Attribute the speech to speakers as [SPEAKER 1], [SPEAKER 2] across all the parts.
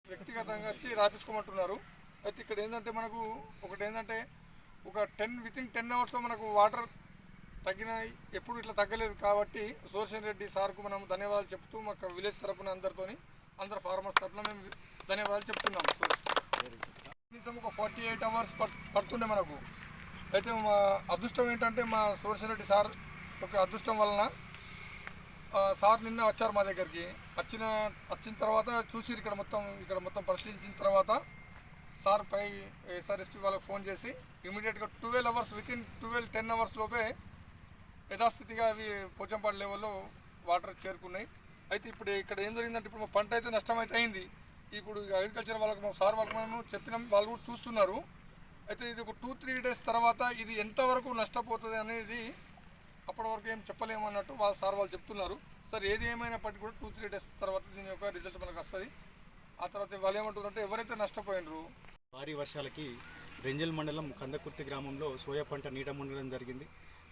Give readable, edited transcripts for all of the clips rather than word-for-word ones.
[SPEAKER 1] వ్యక్తిగతంగా వచ్చి రాపించుకోమంటున్నారు. అయితే ఇక్కడ ఏంటంటే మనకు ఒకటి ఏంటంటే ఒక వితిన్ 10 అవర్స్లో మనకు వాటర్ తగ్గిన ఎప్పుడు ఇట్లా తగ్గలేదు కాబట్టి సోర్షన్ రెడ్డి సార్కు మనం ధన్యవాదాలు చెప్తూ మాకు విలేజ్ తరఫున అందరు ఫార్మర్స్ తరఫున మేము ధన్యవాదాలు చెప్తున్నాము. కనీసం ఒక 48 అవర్స్ పడుతుండే మనకు. అయితే మా అదృష్టం ఏంటంటే మా సోర్షన్ రెడ్డి సార్ ఒక అదృష్టం వలన సార్ నిన్న వచ్చారు మా దగ్గరికి. వచ్చిన తర్వాత చూసి ఇక్కడ మొత్తం పరిశీలించిన తర్వాత సార్ పై ఎస్ఆర్ఎస్పీ వాళ్ళకి ఫోన్ చేసి ఇమీడియట్గా 12 అవర్స్ వితిన్ 10 అవర్స్ లోపే యథాస్థితిగా అవి పోచంపాడు లెవెల్లో వాటర్ చేరుకున్నాయి. అయితే ఇప్పుడు ఇక్కడ ఏం జరిగిందంటే ఇప్పుడు మా పంట అయితే నష్టం అయితే అయింది. ఇప్పుడు అగ్రికల్చర్ వాళ్ళకి సార్ వాళ్ళకి మేము చెప్పినాం, వాళ్ళు కూడా చూస్తున్నారు. అయితే ఇది ఒక 2-3 డేస్ తర్వాత ఇది ఎంతవరకు నష్టపోతుంది అనేది అప్పటి వరకు ఏం చెప్పలేము అన్నట్టు వాళ్ళు చెప్తున్నారు. సార్ ఏది ఏమైనప్పటికీ కూడా 2-3 డేస్ తర్వాత దీని యొక్క రిజల్ట్ మనకు వస్తుంది. ఆ తర్వాత వాళ్ళు ఏమంటున్నారంటే ఎవరైతే నష్టపోయినరు
[SPEAKER 2] భారీ వర్షాలకి రెంజల్ మండలం కందకుర్తి గ్రామంలో సోయా పంట నీట మునగడం జరిగింది.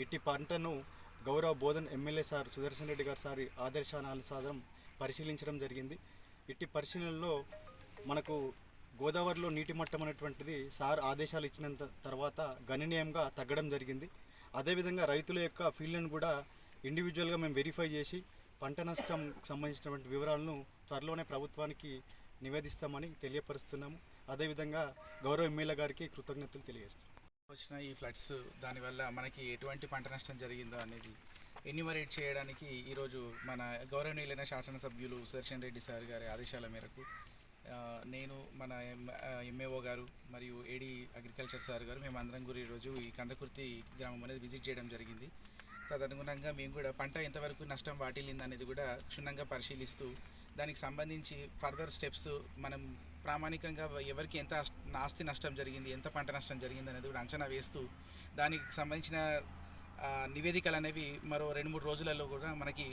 [SPEAKER 2] ఇట్టి పంటను గౌరవ బోధన్ ఎమ్మెల్యే సార్ సుదర్శన్ రెడ్డి గారు సారి ఆదేశానుసారం పరిశీలించడం జరిగింది. ఇట్టి పరిశీలనలో మనకు గోదావరిలో నీటి మట్టం అనేటువంటిది సార్ ఆదేశాలు ఇచ్చిన తర్వాత గణనీయంగా తగ్గడం జరిగింది. అదేవిధంగా రైతుల యొక్క ఫీల్డ్ను కూడా ఇండివిజువల్గా మేము వెరిఫై చేసి పంట నష్టం సంబంధించినటువంటి వివరాలను త్వరలోనే ప్రభుత్వానికి నివేదిస్తామని తెలియపరుస్తున్నాము. అదేవిధంగా గౌరవ ఎమ్మెల్యే గారికి కృతజ్ఞతలు తెలియజేస్తున్నాం.
[SPEAKER 3] వచ్చిన ఈ ఫ్లడ్స్ దానివల్ల మనకి ఎటువంటి పంట నష్టం జరిగిందో అనేది ఎన్యూమరేట్ చేయడానికి ఈరోజు మన గౌరవనీయులైన శాసనసభ్యులు సుదర్శన్ రెడ్డి సార్ గారి ఆదేశాల మేరకు నేను మన ఎంఏఓ గారు మరియు ఏడీ అగ్రికల్చర్ సార్ గారు మేమందరం కూడా ఈరోజు ఈ కందకుర్తి గ్రామం అనేది విజిట్ చేయడం జరిగింది. తదనుగుణంగా మేము కూడా పంట ఎంతవరకు నష్టం వాటిల్లింది అనేది కూడా క్షుణ్ణంగా పరిశీలిస్తూ దానికి సంబంధించి ఫర్దర్ స్టెప్స్ మనం ప్రామాణికంగా ఎవరికి ఎంత ఆస్తి నష్టం జరిగింది, ఎంత పంట నష్టం జరిగింది అనేది కూడా అంచనా వేస్తూ దానికి సంబంధించిన నివేదికలు అనేవి మరో 2-3 రోజులలో కూడా మనకి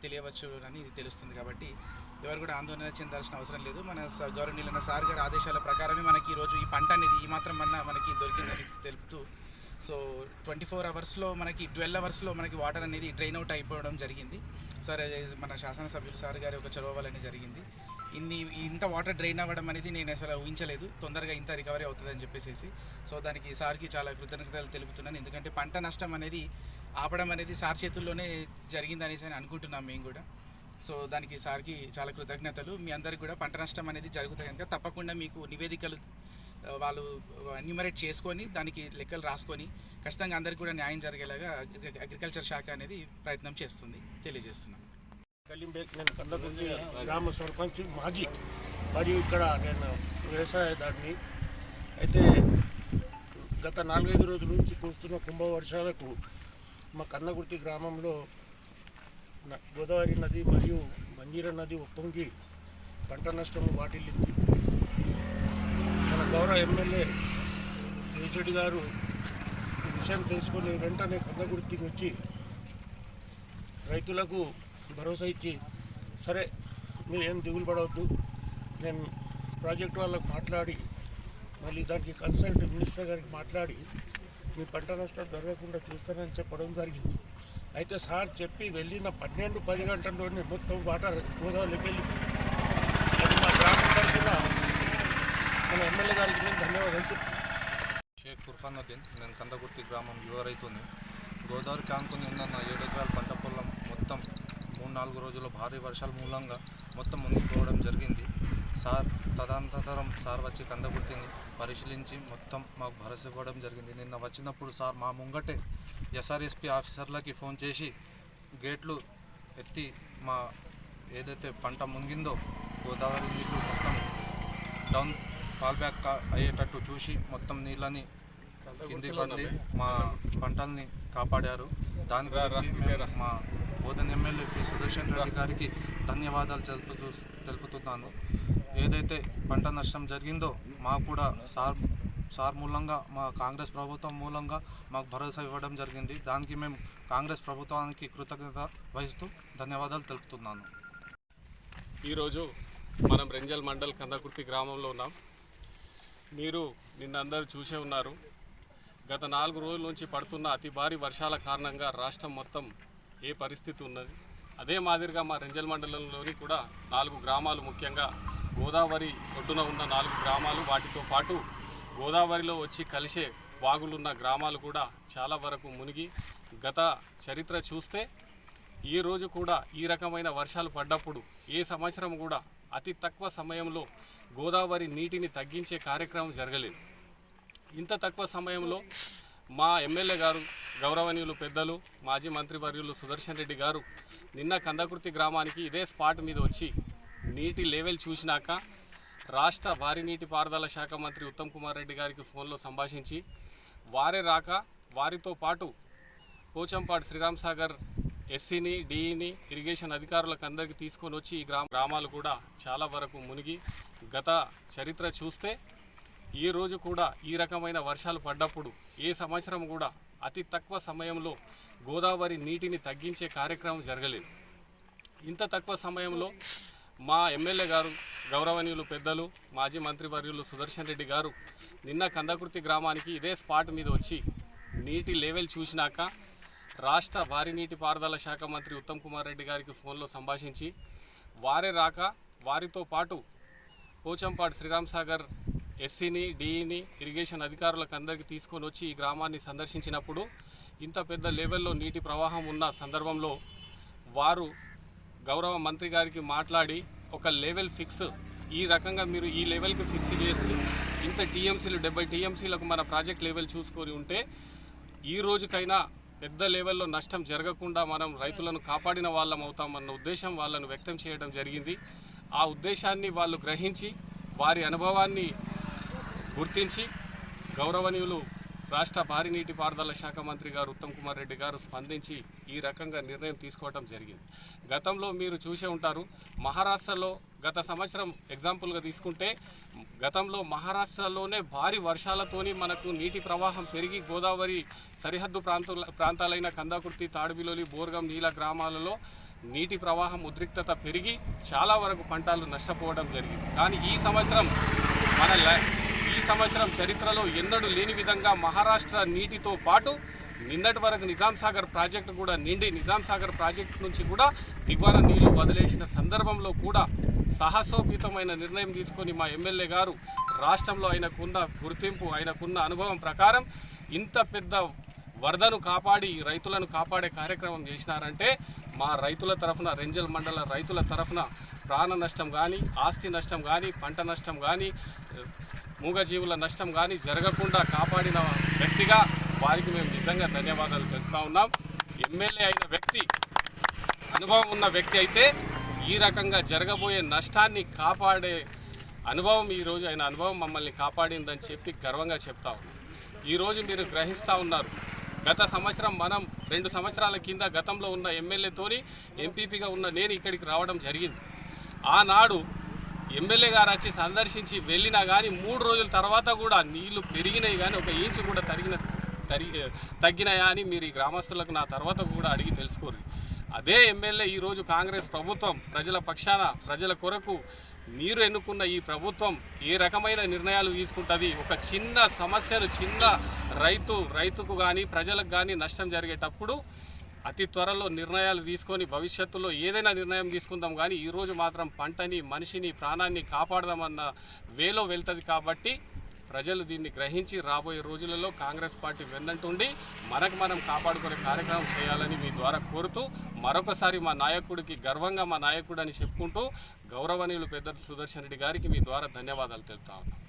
[SPEAKER 3] తెలియవచ్చు అని తెలుస్తుంది. కాబట్టి ఎవరు కూడా ఆందోళన చెందాల్సిన అవసరం లేదు. మన గౌరవనీయులైన సార్ గారి ఆదేశాల ప్రకారమే మనకి ఈరోజు ఈ పంట అనేది ఈ మాత్రం మనకి దొరికిందని తెలుపుతూ సో 24 అవర్స్లో మనకి 12 అవర్స్లో మనకి వాటర్ అనేది డ్రైన్ అవుట్ అయిపోవడం జరిగింది. సార్ మన శాసనసభ్యులు సార్ గారి ఒక చొరవ వల్లనే జరిగింది. ఇంత వాటర్ డ్రైన్ అవ్వడం అనేది నేను అసలు ఊహించలేదు, తొందరగా ఇంత రికవరీ అవుతుందని చెప్పేసి. సో దానికి సార్కి చాలా కృతజ్ఞతలు తెలుపుతున్నాను. ఎందుకంటే పంట నష్టం అనేది ఆపడం అనేది సార్ చేతుల్లోనే జరిగిందనేసి అని అనుకుంటున్నాం మేము కూడా. సో దానికి సార్కి చాలా కృతజ్ఞతలు. మీ అందరికి కూడా పంట నష్టం అనేది జరుగుతుంది కనుక తప్పకుండా మీకు నివేదికలు వాళ్ళు ఎన్యూమరేట్ చేసుకొని దానికి లెక్కలు రాసుకొని ఖచ్చితంగా అందరికీ కూడా న్యాయం జరిగేలాగా అగ్రికల్చర్ శాఖ అనేది ప్రయత్నం చేస్తుంది తెలియజేస్తున్నాను.
[SPEAKER 4] నేను కందకుర్తి గ్రామ సర్పంచ్ మాజీ మరియు ఇక్కడ నేను వ్యవసాయదారుని. అయితే గత 4-5 రోజుల నుంచి కురుస్తున్న కుంభవర్షాలకు మా కందకుర్తి గ్రామంలో గోదావరి నది మరియు మంజీరా నది ఉప్పొంగి పంట నష్టం వాటిల్లింది. మన గౌరవ ఎమ్మెల్యే శ్రీశెట్టి గారు ఈ విషయం తెలుసుకొని వెంటనే కందకుర్తికి వచ్చి రైతులకు భరోసా ఇచ్చి, సరే మీరు ఏం దిగులు పడవద్దు, నేను ప్రాజెక్టు వాళ్ళకు మాట్లాడి మళ్ళీ దానికి కన్సల్ట్ మినిస్టర్ గారికి మాట్లాడి మీ పంట నష్టం జరగకుండా చూస్తానని చెప్పడం జరిగింది. అయితే సార్ చెప్పి వెళ్ళిన 12-10 గంటల్లోనే మొత్తం వాటర్ గోదావరిలోకి వెళ్ళిపోయింది. అది మా గ్రామం తరఫున మన ఎమ్మెల్యే గారికి నేను ధన్యవాదాలు చెప్తున్నాను.
[SPEAKER 5] షేక్ ఫుర్ఫానుద్దీన్, నేను కందకుర్తి గ్రామం యువ రైతుని. గోదావరి కాంకుని ఉన్న 7 ఎకరాల పంట పొలం మొత్తం 3-4 రోజుల భారీ వర్షాల మూలంగా మొత్తం మునిగిపోవడం జరిగింది. సార్ తదనంతరం సార్ వచ్చి కందకుర్తిని పరిశీలించి మొత్తం మాకు భరోసా ఇవ్వడం జరిగింది. నిన్న వచ్చినప్పుడు సార్ మా ముంగటే ఎస్ఆర్ఎస్పీ ఆఫీసర్లకి ఫోన్ చేసి గేట్లు ఎత్తి మా ఏదైతే పంట మునిగిందో గోదావరి నీళ్ళు మొత్తం డౌన్ ఫాల్ బ్యాక్ అయ్యేటట్టు చూసి మొత్తం నీళ్ళని కిందికి వదిలి మా పంటల్ని కాపాడారు. దాని గురించి మేము మా బోధన్ ఎమ్మెల్యే పి సుదర్శన్ రెడ్డి గారికి ధన్యవాదాలు తెలుపుతున్నాను. ఏదైతే పంట నష్టం జరిగిందో మాకు కూడా సార్ మూలంగా మా కాంగ్రెస్ ప్రభుత్వం మూలంగా మాకు భరోసా ఇవ్వడం జరిగింది. దానికి మేము కాంగ్రెస్ ప్రభుత్వానికి కృతజ్ఞత వహిస్తూ ధన్యవాదాలు తెలుపుతున్నాను.
[SPEAKER 6] ఈరోజు మనం రెంజల్ మండల్ కందకుర్తి గ్రామంలో ఉన్నాం. మీరు నిన్న అందరూ చూసే ఉన్నారు. గత 4 రోజుల నుంచి పడుతున్న అతి భారీ వర్షాల కారణంగా రాష్ట్రం మొత్తం ఏ పరిస్థితి ఉన్నది. అదే మాదిరిగా మా రెంజల్ మండలంలోని కూడా 4 గ్రామాలు, ముఖ్యంగా గోదావరి ఒడ్డున ఉన్న 4 గ్రామాలు, వాటితో పాటు గోదావరిలో వచ్చి కలిసే వాగులున్న గ్రామాలు కూడా చాలా వరకు మునిగి, గత చరిత్ర చూస్తే ఈ రోజు కూడా ఈ రకమైన వర్షాలు పడ్డప్పుడు ఏ సంవత్సరం కూడా అతి తక్కువ సమయంలో గోదావరి నీటిని తగ్గించే కార్యక్రమం జరగలేదు. ఇంత తక్కువ సమయంలో మా ఎమ్మెల్యే గారు, గౌరవనీయులు పెద్దలు, మాజీ మంత్రివర్యులు సుదర్శన్ రెడ్డి గారు నిన్న కందకుర్తి గ్రామానికి ఇదే స్పాట్ మీద వచ్చి నీటి లెవెల్ చూసినాక రాష్ట్ర భారీ నీటిపారుదల శాఖ మంత్రి ఉత్తమ్ కుమార్ రెడ్డి గారికి ఫోన్లో సంభాషించి వారే రాక వారితో పాటు పోచంపాడు శ్రీరామ్ సాగర్ ఎస్సీని, డిఈని, ఇరిగేషన్ అధికారులకు అందరికీ తీసుకొని వచ్చి ఈ గ్రామాలు కూడా చాలా వరకు మునిగి, గత చరిత్ర చూస్తే ఈ రోజు కూడా ఈ రకమైన వర్షాలు పడ్డప్పుడు ఏ సంవత్సరం కూడా అతి తక్కువ సమయంలో గోదావరి నీటిని తగ్గించే కార్యక్రమం జరగలేదు. ఇంత తక్కువ సమయంలో మా ఎమ్మెల్యే గారు, గౌరవనీయులు పెద్దలు, మాజీ మంత్రివర్యులు సుదర్శన్ రెడ్డి గారు నిన్న కందకుర్తి గ్రామానికి ఇదే స్పాట్ మీద వచ్చి నీటి లెవెల్ చూసినాక రాష్ట్ర భారీ నీటిపారుదల శాఖ మంత్రి ఉత్తమ్ కుమార్ రెడ్డి గారికి ఫోన్లో సంభాషించి వారే రాక వారితో పాటు పోచంపాడు శ్రీరామ్ సాగర్ ఎస్సీని, డిఈని, ఇరిగేషన్ అధికారులకు అందరికీ తీసుకొని వచ్చి ఈ గ్రామాన్ని సందర్శించినప్పుడు ఇంత పెద్ద లెవెల్లో నీటి ప్రవాహం ఉన్న సందర్భంలో వారు గౌరవ మంత్రి గారికి మాట్లాడి ఒక లెవెల్ ఫిక్స్, ఈ రకంగా మీరు ఈ లెవెల్కి ఫిక్స్ చేసి ఇంత టీఎంసీలు 70 టీఎంసీలకు మన ప్రాజెక్ట్ లెవెల్ చూసుకొని ఉంటే ఈ రోజుకైనా పెద్ద లెవెల్లో నష్టం జరగకుండా మనం రైతులను కాపాడిన వాళ్ళం అవుతామన్న ఉద్దేశం వాళ్ళను వ్యక్తం చేయడం జరిగింది. ఆ ఉద్దేశాన్ని వాళ్ళు గ్రహించి వారి అనుభవాన్ని గుర్తించి గౌరవనీయులు రాష్ట్ర భారీ నీటిపారుదల శాఖ మంత్రి గారు ఉత్తమ్ కుమార్ రెడ్డి గారు స్పందించి ఈ రకంగా నిర్ణయం తీసుకోవడం జరిగింది. గతంలో మీరు చూసే ఉంటారు, మహారాష్ట్రలో గత సంవత్సరం ఎగ్జాంపుల్గా తీసుకుంటే గతంలో మహారాష్ట్రలోనే భారీ వర్షాలతోని మనకు నీటి ప్రవాహం పెరిగి గోదావరి సరిహద్దు ప్రాంతాలైన కందకుర్తి, తాడుబిలోలి, బోర్గం, నీల గ్రామాలలో నీటి ప్రవాహం ఉద్రిక్తత పెరిగి చాలా వరకు పంటలు నష్టపోవడం జరిగింది. కానీ ఈ సంవత్సరం చరిత్రలో ఎన్నడూ లేని విధంగా మహారాష్ట్ర నీటితో పాటు నిన్నటి వరకు నిజాం సాగర్ ప్రాజెక్టు కూడా నిండి నిజాం సాగర్ ప్రాజెక్టు నుంచి కూడా దిగువన నీళ్లు వదిలేసిన సందర్భంలో కూడా సాహసోపేతమైన నిర్ణయం తీసుకొని మా ఎమ్మెల్యే గారు రాష్ట్రంలో ఆయనకున్న గుర్తింపు, ఆయనకున్న అనుభవం ప్రకారం ఇంత పెద్ద వరదను కాపాడి రైతులను కాపాడే కార్యక్రమం చేసినారంటే మా రైతుల తరఫున, రెంజల్ మండల రైతుల తరఫున ప్రాణ నష్టం కానీ, ఆస్తి నష్టం కానీ, పంట నష్టం కానీ, మూగజీవుల నష్టం కానీ జరగకుండా కాపాడిన వ్యక్తిగా వారికి మేము నిజంగా ధన్యవాదాలు తెలుపుతా ఉన్నాం. ఎమ్మెల్యే అయిన వ్యక్తి, అనుభవం ఉన్న వ్యక్తి అయితే ఈ రకంగా జరగబోయే నష్టాన్ని కాపాడే అనుభవం, ఈరోజు ఆయన అనుభవం మమ్మల్ని కాపాడిందని చెప్పి గర్వంగా చెప్తా ఉన్నాం. ఈరోజు మీరు గ్రహిస్తూ ఉన్నారు, గత సంవత్సరం మనం 2 సంవత్సరాల కింద గతంలో ఉన్న ఎమ్మెల్యేతోని ఎంపీపీగా ఉన్న నేను ఇక్కడికి రావడం జరిగింది. ఆనాడు ఎమ్మెల్యే గారు వచ్చి సందర్శించి వెళ్ళినా కానీ 3 రోజుల తర్వాత కూడా నీళ్లు పెరిగినాయి కానీ 1 ఇంచు కూడా తగ్గినాయా అని మీరు ఈ గ్రామస్తులకు నా తర్వాత కూడా అడిగి తెలుసుకోరు. అదే ఎమ్మెల్యే ఈరోజు కాంగ్రెస్ ప్రభుత్వం ప్రజల పక్షాన, ప్రజల కొరకు మీరు ఎన్నుకున్న ఈ ప్రభుత్వం ఏ రకమైన నిర్ణయాలు తీసుకుంటుంది, ఒక చిన్న సమస్యను చిన్న రైతుకు కానీ ప్రజలకు కానీ నష్టం జరిగేటప్పుడు అతి త్వరలో నిర్ణయాలు తీసుకొని భవిష్యత్తులో ఏదైనా నిర్ణయం తీసుకుందాం, కానీ ఈరోజు మాత్రం పంటని మనిషిని ప్రాణాన్ని కాపాడదామన్న వేలో వెళ్తుంది. కాబట్టి ప్రజలు దీన్ని గ్రహించి రాబోయే రోజులలో కాంగ్రెస్ పార్టీ వెన్నంటుండి మనం కాపాడుకునే కార్యక్రమం చేయాలని మీ ద్వారా కోరుతూ మరొకసారి మా నాయకుడికి గర్వంగా మా నాయకుడు అని చెప్పుకుంటూ గౌరవనీయులు పెద్ద సుదర్శన్ రెడ్డి గారికి మీ ద్వారా ధన్యవాదాలు తెలుపుతా ఉన్నాం.